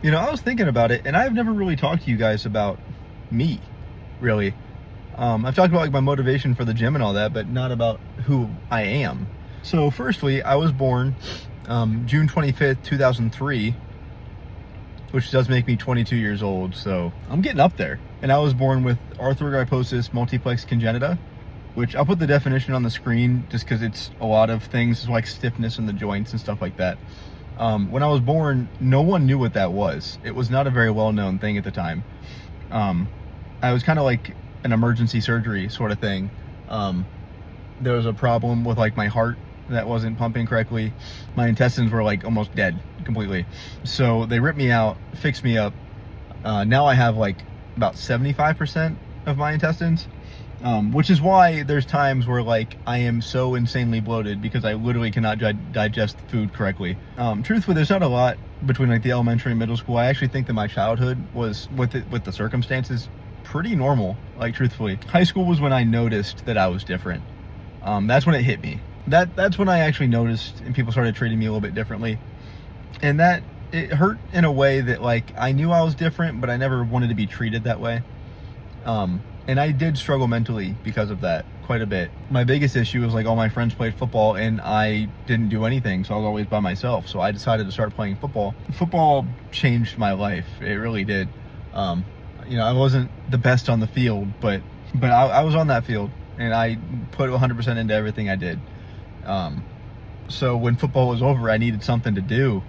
You know, I was thinking about it, and I've never really talked to you guys about me, really. I've talked about like my motivation for the gym and all that, but not about who I am. So firstly, I was born June 25th, 2003, which does make me 22 years old, so I'm getting up there. And I was born with arthrogryposis multiplex congenita, which I'll put the definition on the screen just because it's a lot of things like stiffness in the joints and stuff like that. When I was born, no one knew what that was. It was not a very well-known thing at the time. I was kind of like an emergency surgery sort of thing. There was a problem with like my heart that wasn't pumping correctly. My intestines were like almost dead completely. So they ripped me out, fixed me up. Now I have like about 75% of my intestines. Which is why there's times where like I am so insanely bloated because I literally cannot digest food correctly. Truthfully, there's not a lot between like the elementary and middle school. I actually think that my childhood was, with the circumstances, pretty normal. Like truthfully, high school was when I noticed that I was different. That's when it hit me. That's when I actually noticed, and people started treating me a little bit differently, and that it hurt in a way that like I knew I was different, but I never wanted to be treated that way. And I did struggle mentally because of that quite a bit. My biggest issue was like all my friends played football and I didn't do anything, so I was always by myself. So I decided to start playing football. Football changed my life. It really did. You know, I wasn't the best on the field, but I was on that field and I put 100% into everything I did. So when football was over, I needed something to do.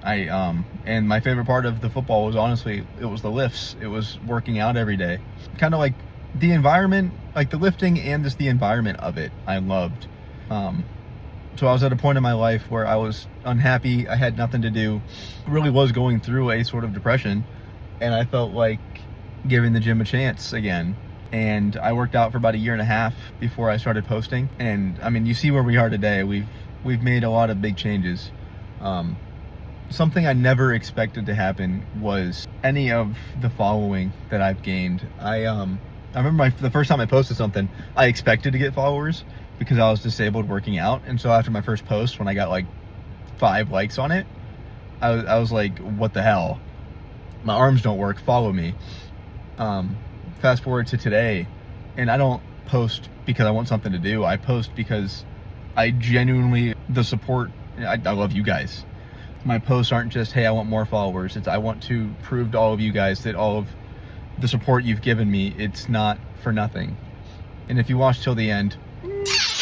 And my favorite part of the football was honestly, it was the lifts. It was working out every day. Kind of like the environment, like the lifting and just the environment of it, I loved. So I was at a point in my life where I was unhappy. I had nothing to do. Really was going through a sort of depression. And I felt like giving the gym a chance again. And I worked out for about 1.5 years before I started posting. And I mean, you see where we are today. We've made a lot of big changes. Something I never expected to happen was any of the following that I've gained. I remember the first time I posted something, I expected to get followers because I was disabled working out. And so after my first post, when I got like 5 likes on it, I was like, what the hell? My arms don't work, follow me. Fast forward to today, and I don't post because I want something to do. I post because I genuinely, the support, I love you guys. My posts aren't just, hey, I want more followers. It's I want to prove to all of you guys that all of the support you've given me, it's not for nothing. And if you watch till the end,